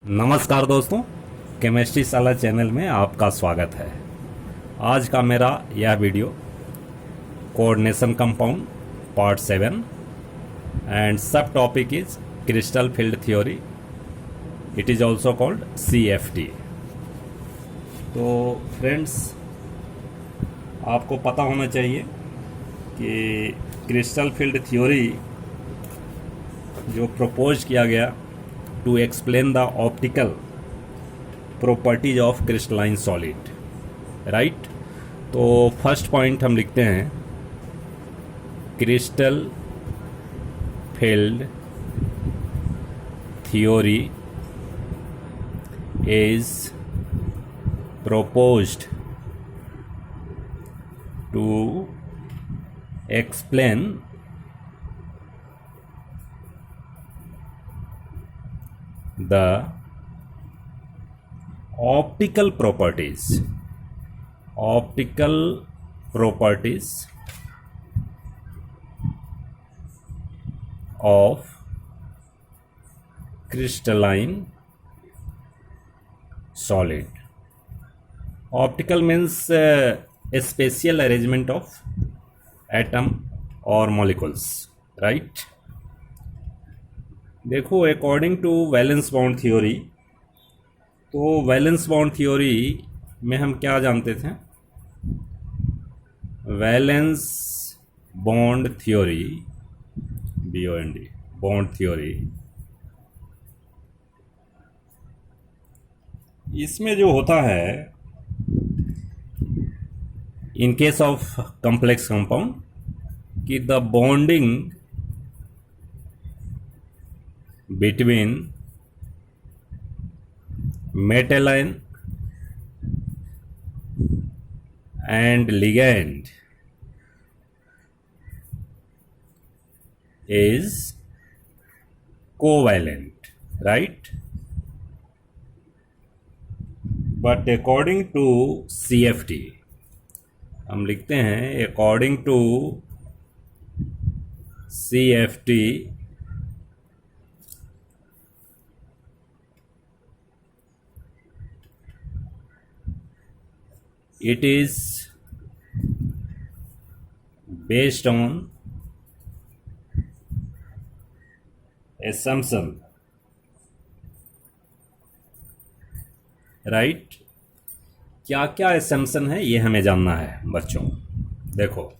नमस्कार दोस्तों, केमिस्ट्री साला चैनल में आपका स्वागत है। आज का मेरा यह video coordination compound part 7 and sub topic is crystal field theory. It is also called CFT। तो फ्रेंड्स, आपको पता होना चाहिए कि क्रिस्टल फील्ड थ्योरी जो प्रपोज किया गया to explain the optical properties of crystalline solid, right? तो फर्स्ट पॉइंट हम लिखते हैं, crystal field theory is proposed to explain the optical properties of crystalline solid. Optical means a spatial arrangement of atom or molecules, right? देखो, according to valence bound theory, तो valence bound theory में हम क्या जानते थे? Valence bond theory, BOND bond theory, इसमें जो होता है, in case of complex compound, कि the bonding between metal ion and ligand is covalent, right? But according to CFT, हम लिखते हैं according to CFT, it is based on assumption, right? क्या क्या assumption है, ये हमें जानना है बच्चों। देखो,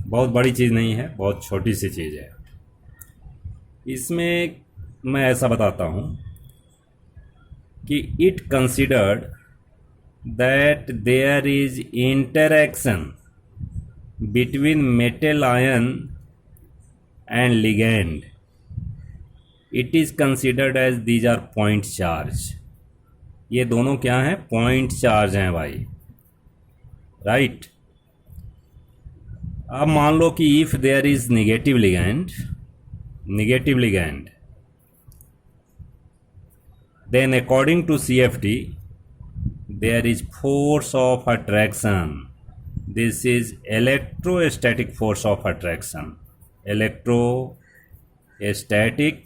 बहुत बड़ी चीज़ नहीं है, बहुत छोटी सी चीज़ है। इसमें मैं ऐसा बताता हूँ कि it considered that there is interaction between metal ion and ligand. It is considered as these are point charge. ये दोनों क्या हैं? पॉइंट चार्ज हैं भाई, राइट? अब मान लो कि if there is negative ligand, then according to CFT there is force of attraction. This is electrostatic force of attraction. Electrostatic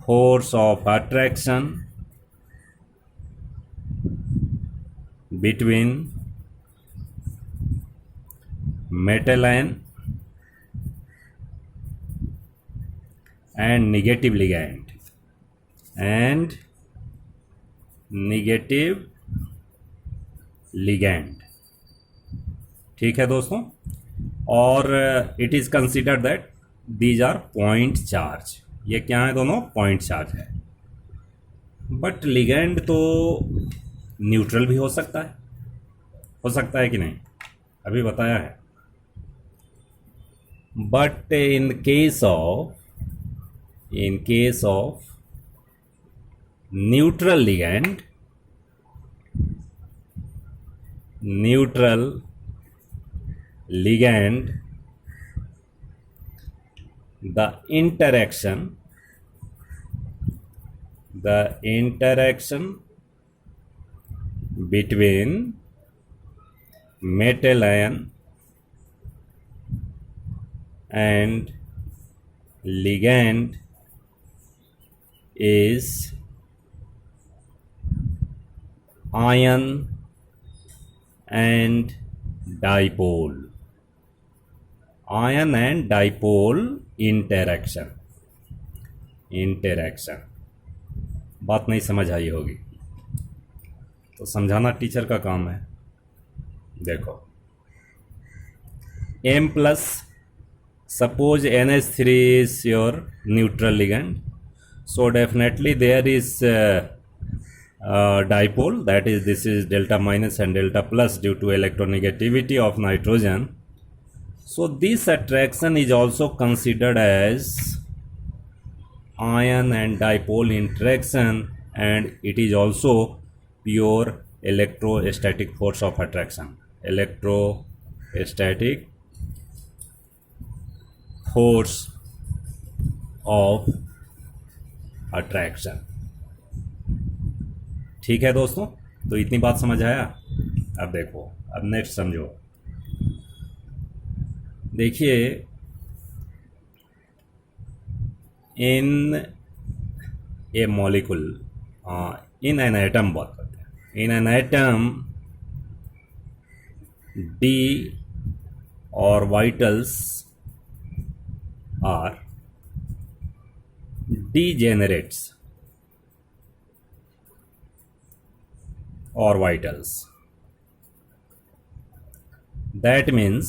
force of attraction between metal ion and negative ligand. ठीक है दोस्तों, और it is considered that these are point charge. ये क्या है? दोनों point charge है। But ligand तो न्यूट्रल भी हो सकता है कि नहीं? अभी बताया है। But in case of neutral ligand, the interaction between metal ion and ligand is ion and dipole. Ion and dipole interaction. बात नहीं समझ आई होगी तो समझाना टीचर का काम है। देखो M plus, suppose NH3 is your neutral ligand, so definitely there is dipole, that is this is delta minus and delta plus due to electronegativity of nitrogen. So this attraction is also considered as ion and dipole interaction, and it is also pure electrostatic force of attraction. Electrostatic force of attraction. ठीक है दोस्तों, तो इतनी बात समझ आया। अब देखो, अब नेक्स्ट समझो। देखिए, in a molecule, in an atom बात करते हैं। In an atom d orbitals are degenerates orbitals. That means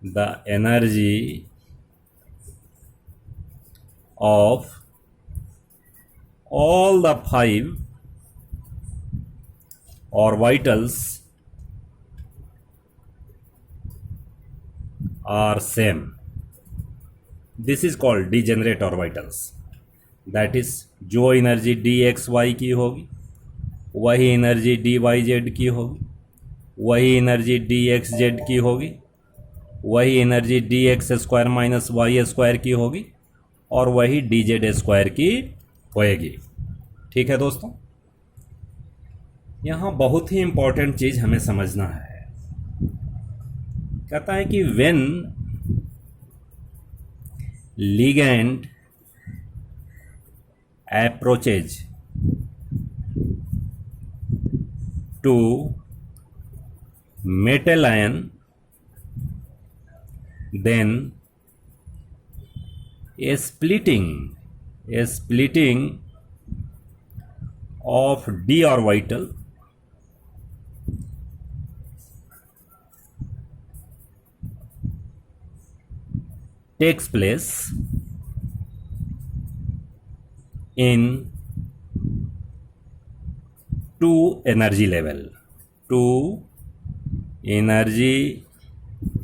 the energy of all the 5 orbitals are same. This is called degenerate orbitals. That is, जो energy d x Y की होगी वही energy D y Z की होगी, वही energy d x Z की होगी, वही energy d x square minus y square की होगी, और वही डी जेड स्क्वायर की होएगी। ठीक है दोस्तों, यहाँ बहुत ही इंपॉर्टेंट चीज हमें समझना है। कहता है कि when ligand approaches to metal ion, then a splitting of d orbital takes place in two energy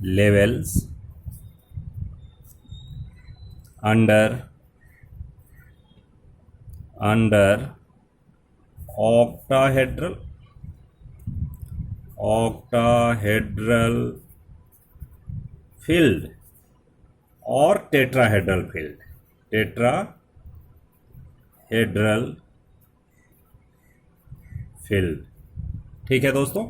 levels under octahedral field और टेट्राहेड्रल फील्ड। ठीक है दोस्तों,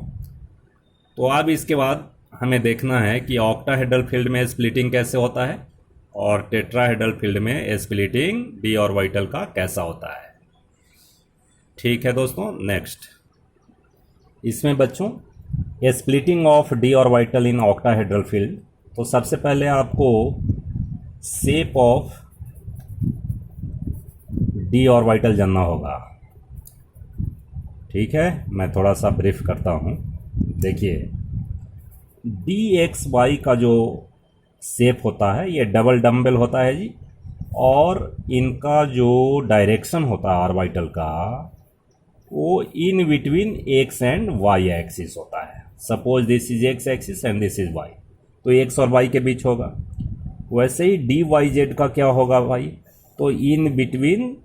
तो अब इसके बाद हमें देखना है कि ऑक्टाहेड्रल फील्ड में स्प्लिटिंग कैसे होता है और टेट्राहेड्रल फील्ड में स्प्लिटिंग डी ऑर्बिटल का कैसा होता है। ठीक है दोस्तों, नेक्स्ट इसमें बच्चों splitting of D orbital in octahedral field, तो सबसे पहले आपको शेप ऑफ डी ऑर्बिटल जानना होगा। ठीक है, मैं थोड़ा सा ब्रीफ करता हूँ। देखिए, डी एक्स वाई का जो शेप होता है ये डबल डम्बल होता है जी, और इनका जो डायरेक्शन होता है ऑर्बिटल का वो in between x and y axis होता है। Suppose this is x axis and this is y, तो एक्स और वाई के बीच होगा। वैसे ही डी वाई जेड का क्या होगा भाई, तो in between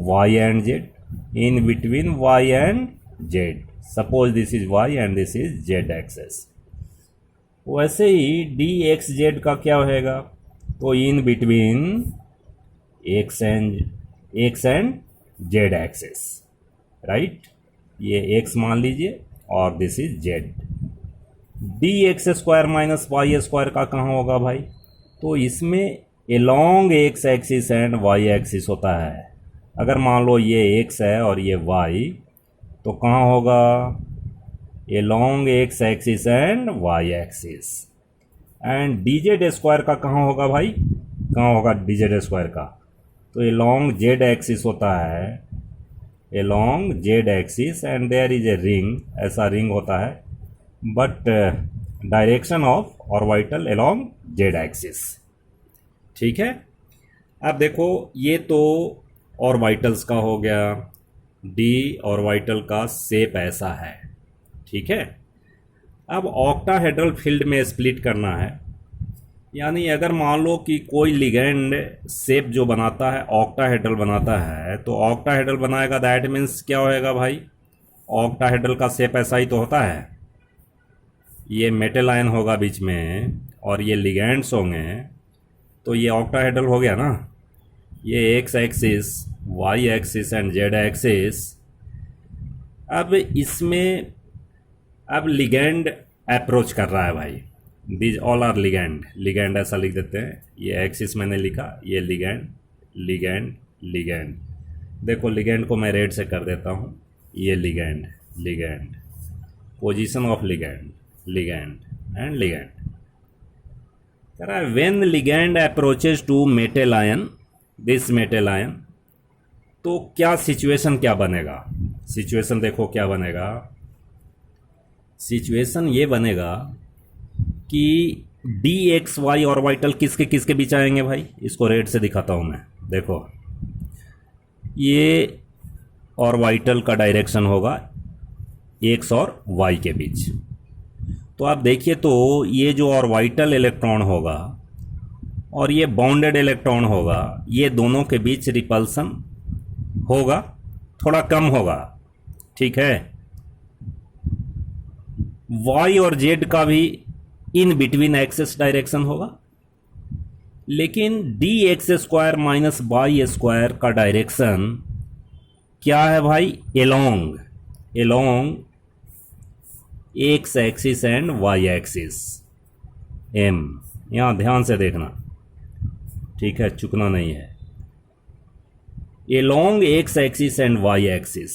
y and z, in between y and z. Suppose this is y and this is z axes. वैसे ही डी एक्स जेड का क्या होएगा, तो in between x and z axes, right. ये एक्स मान लीजिए और this is z. D x square minus y square का कहाँ होगा भाई, तो इसमें along x axis and y axis होता है। अगर मान लो ये एक्स है और ये वाई, तो कहाँ होगा? Along x axis and y axis. And d z square का कहाँ होगा भाई? कहाँ होगा डी जेड स्क्वायर का? तो एलोंग जेड एक्सिस होता है, along z axis, and there is a ring, ऐसा रिंग होता है, but direction of orbital along z axis. ठीक है। अब देखो ये तो ऑर्बिटल्स का हो गया, डी ऑर्बिटल का शेप ऐसा है। ठीक है। अब ऑक्टाहेड्रल फील्ड में स्प्लिट करना है, यानी अगर मान लो कि कोई लिगेंड शेप जो बनाता है ऑक्टाहेड्रल बनाता है, तो ऑक्टाहेड्रल बनाएगा, दैट मीन्स क्या होएगा भाई? ऑक्टाहेड्रल का शेप ऐसा ही तो होता है, ये मेटल आयन होगा बीच में और ये लिगेंड्स होंगे, तो ये ऑक्टाहेड्रल हो गया ना। ये x axis, y axis and z axis. अब इसमें अब लिगेंड अप्रोच कर रहा है भाई, these all are ligand, ligand ऐसा लिख देते हैं, ये एक्सिस मैंने लिखा, ये लिगेंड लिगेंड लिगेंड। देखो लिगेंड को मैं रेड से कर देता हूँ, ये ligand ligand, position of ligand ligand and ligand. कह रहा है when ligand approaches to metal ion, this metal ion, तो क्या सिचुएशन क्या बनेगा? सिचुएशन देखो क्या बनेगा। सिचुएशन ये बनेगा कि डी एक्स वाई ऑर्बिटल किसके किसके बीच आएंगे भाई? इसको रेड से दिखाता हूं मैं। देखो ये ऑर्बिटल का डायरेक्शन होगा एक्स और वाई के बीच। तो आप देखिए, तो ये जो ऑर्बिटल इलेक्ट्रॉन होगा और ये बाउंडेड इलेक्ट्रॉन होगा, ये दोनों के बीच रिपल्सन होगा, थोड़ा कम होगा। ठीक है। वाई और जेड का भी इन बिटवीन एक्सिस डायरेक्शन होगा, लेकिन d x square minus y square का डायरेक्शन क्या है भाई? Along, along x axis and y axis एम। यहां ध्यान से देखना, ठीक है, चुकना नहीं है। Along x axis and y axis,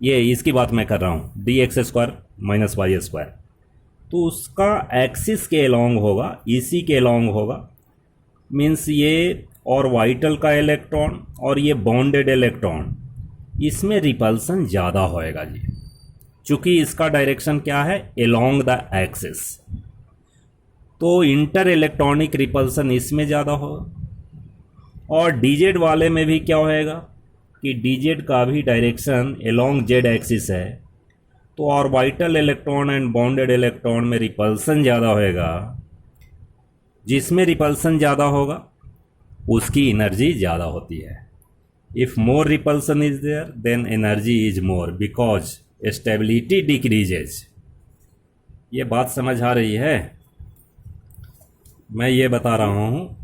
ये इसकी बात मैं कर रहा हूं, d x square minus y square, तो उसका एक्सिस के एलोंग होगा, इसी के एलोंग होगा। मीन्स ये ऑर्बिटल का इलेक्ट्रॉन और ये बॉन्डेड इलेक्ट्रॉन, इसमें रिपल्सन ज़्यादा होएगा जी, चूंकि इसका डायरेक्शन क्या है? एलोंग द एक्सिस, तो इंटर इलेक्ट्रॉनिक रिपल्सन इसमें ज़्यादा होगा। और डीजेड वाले में भी क्या होएगा कि डीजेड का भी डायरेक्शन एलोंग जेड एक्सिस है, तो orbital electron and bonded electron में रिपल्सन ज़्यादा होएगा। जिसमें रिपल्सन ज़्यादा होगा उसकी एनर्जी ज़्यादा होती है। If more repulsion is there then energy is more, because stability decreases. ये बात समझ आ रही है? मैं ये बता रहा हूँ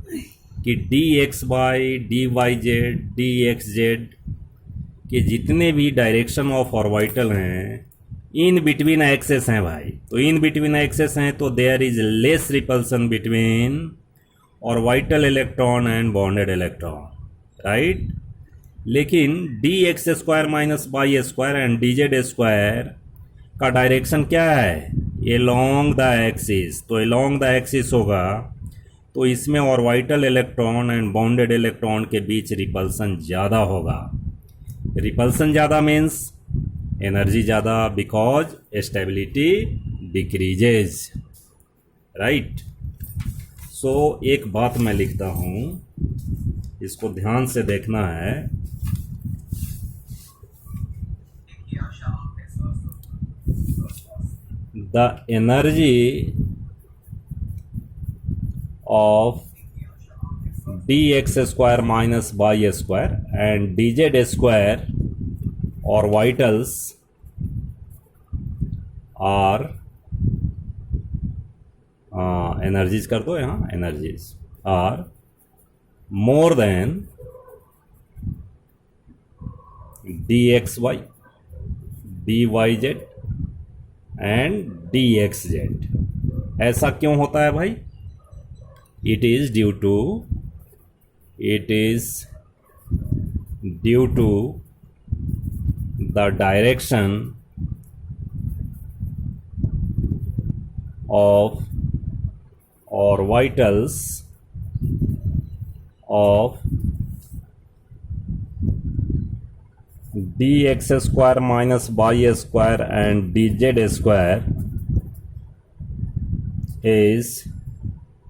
कि d x y, d y z, d x z के जितने भी डायरेक्शन ऑफ ऑर्बिटल हैं, इन बिटवीन एक्सेस हैं भाई। तो इन बिटवीन एक्सेस हैं तो there is less repulsion between orbital electron and bonded electron, right. लेकिन d x square minus y square and d z square का डायरेक्शन क्या है? एलोंग द एक्सिस, तो एलोंग द एक्सिस होगा, तो इसमें orbital electron and bonded electron के बीच रिपल्सन ज़्यादा होगा। रिपल्सन ज़्यादा मीन्स एनर्जी ज़्यादा, because stability decreases, right. So एक बात मैं लिखता हूँ, इसको ध्यान से देखना है। The energy of dx square minus y square and dz square orbitals are energies कर दो यहाँ, energies are more than dxy, dyz and dxz। ऐसा क्यों होता है भाई? It is due to it is due to the direction of orbitals of dx square minus y square and dz square is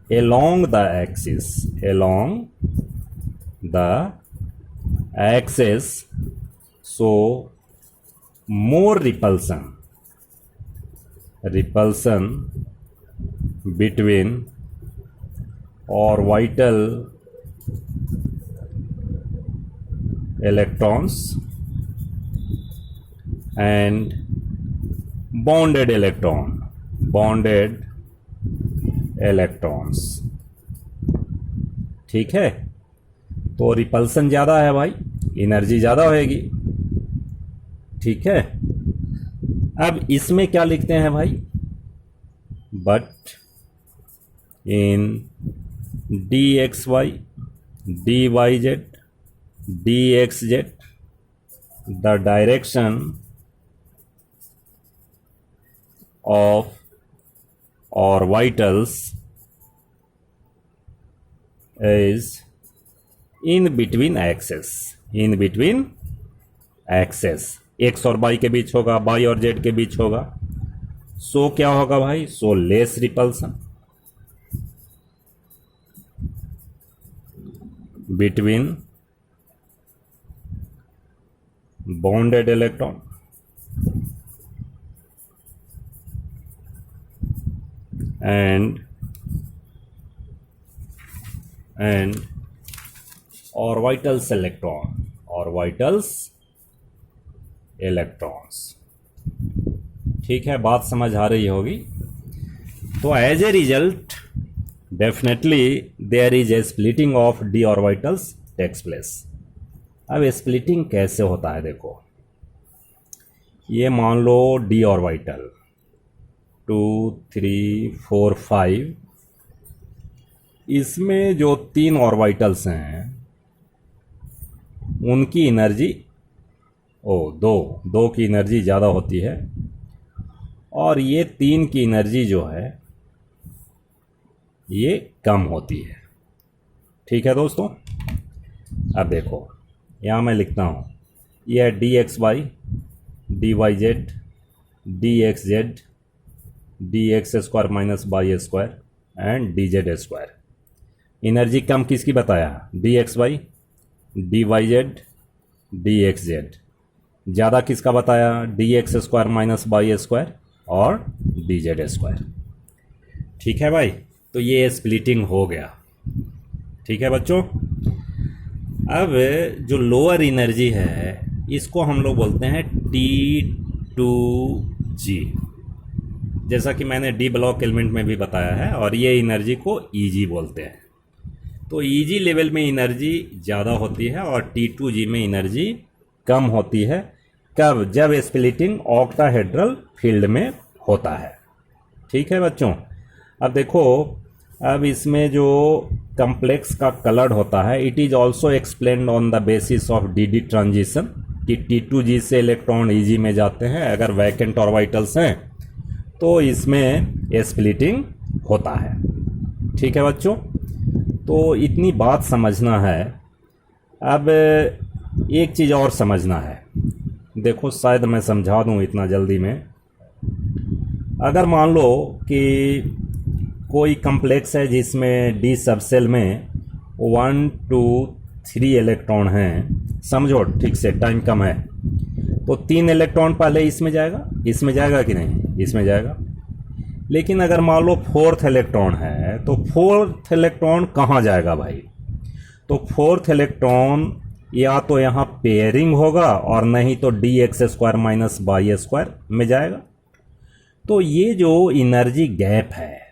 along the axis, so more repulsion between orbital electrons and bonded electrons. ठीक है, तो repulsion ज़्यादा है भाई, energy ज़्यादा होएगी। ठीक है, अब इसमें क्या लिखते हैं भाई, but in dxy dyz dxz the direction of orbitals is in between axis, x और y के बीच होगा, y और z के बीच होगा। सो क्या होगा भाई, so less repulsion between bonded electron and orbitals electrons। ठीक है, बात समझ आ रही होगी। तो as a result definitely there is a splitting of d orbitals takes place. अब स्प्लिटिंग कैसे होता है, देखो ये मान लो डी ऑर्बिटल 2 3 4 5, इसमें जो 3 ऑर्बिटल्स हैं उनकी एनर्जी दो की एनर्जी ज़्यादा होती है, और ये 3 की एनर्जी जो है ये कम होती है। ठीक है दोस्तों, अब देखो यहाँ मैं लिखता हूँ, यह d x y d y z d x z d x square minus y square and d z square. Energy कम किसकी बताया, d x y d y z d x z. ज़्यादा किसका बताया, d x square minus y square और d z square. ठीक है भाई, तो ये स्प्लिटिंग हो गया। ठीक है बच्चों, अब जो लोअर एनर्जी है इसको हम लोग बोलते हैं T2G, जैसा कि मैंने डी ब्लॉक एलिमेंट में भी बताया है, और ये एनर्जी को EG बोलते हैं। तो EG लेवल में एनर्जी ज़्यादा होती है और T2G में एनर्जी कम होती है। कब, जब स्प्लिटिंग ऑक्टाहेड्रल फील्ड में होता है। ठीक है बच्चों, अब देखो, अब इसमें जो कम्प्लेक्स का कलर्ड होता है, it is also explained on the basis of D transition, कि T2G से इलेक्ट्रॉन EG में जाते हैं। अगर वैकेंट ऑर्बिटल्स हैं तो इसमें स्प्लिटिंग होता है। ठीक है बच्चों, तो इतनी बात समझना है। अब एक चीज़ और समझना है, देखो शायद मैं समझा दूं इतना जल्दी में। अगर मान लो कि कोई कम्प्लेक्स है जिसमें डी सबसेल में 1 2 3 इलेक्ट्रॉन हैं, समझो ठीक से, टाइम कम है, तो 3 इलेक्ट्रॉन पहले इसमें जाएगा कि नहीं, इसमें जाएगा। लेकिन अगर मान लो 4th इलेक्ट्रॉन है, तो 4th इलेक्ट्रॉन कहाँ जाएगा भाई, तो 4th इलेक्ट्रॉन या तो यहाँ पेयरिंग होगा और नहीं तो d x square minus y square में जाएगा। तो ये जो एनर्जी गैप है,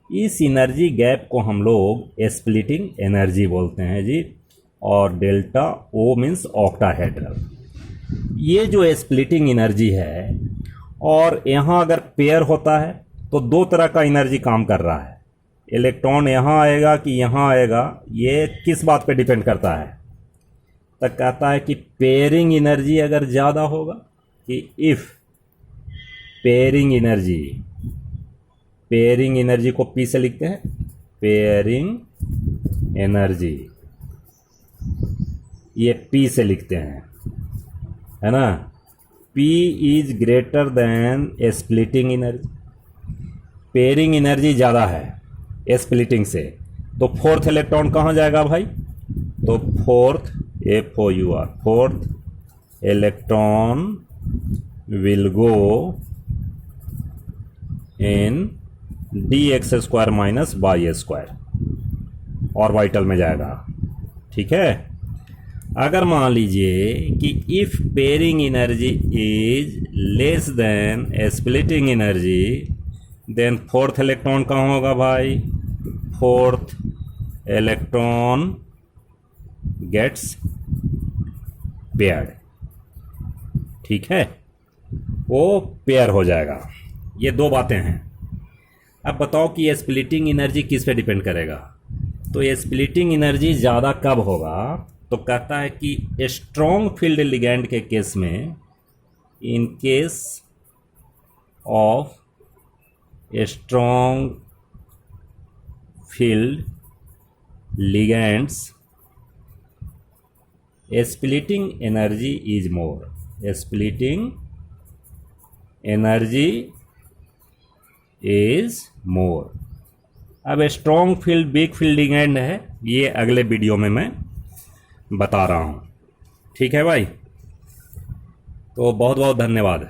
इस एनर्जी गैप को हम लोग स्प्लिटिंग एनर्जी बोलते हैं जी, और डेल्टा ओ मीन्स ऑक्टाहेड्रल। ये जो स्प्लिटिंग एनर्जी है, और यहाँ अगर पेयर होता है तो 2 तरह का एनर्जी काम कर रहा है। इलेक्ट्रॉन यहाँ आएगा कि यहाँ आएगा, ये किस बात पे डिपेंड करता है? तो कहता है कि पेयरिंग एनर्जी अगर ज़्यादा होगा, कि इफ़ पेयरिंग एनर्जी को पी से लिखते हैं, पेयरिंग एनर्जी, ये पी से लिखते हैं, है ना। P is greater than splitting energy, pairing energy ज़्यादा है स्प्लिटिंग से, तो फोर्थ इलेक्ट्रॉन कहाँ जाएगा भाई? तो fourth FOUR, fourth electron will go in dx² minus y², orbital में जाएगा। ठीक है। अगर मान लीजिए कि if pairing energy is less than splitting energy, then fourth electron कहाँ होगा भाई? Fourth electron gets paired. ठीक है, वो पेयर हो जाएगा। ये दो बातें हैं। अब बताओ कि ये स्प्लिटिंग एनर्जी किस पे डिपेंड करेगा? तो ये स्प्लिटिंग एनर्जी ज़्यादा कब होगा? तो कहता है कि स्ट्रॉन्ग फील्ड लिगैंड के केस में, in case of strong field ligands, splitting energy is more, splitting energy is more. अब strong field weak field ligand है, ये अगले वीडियो में मैं बता रहा हूँ। ठीक है भाई, तो बहुत बहुत धन्यवाद।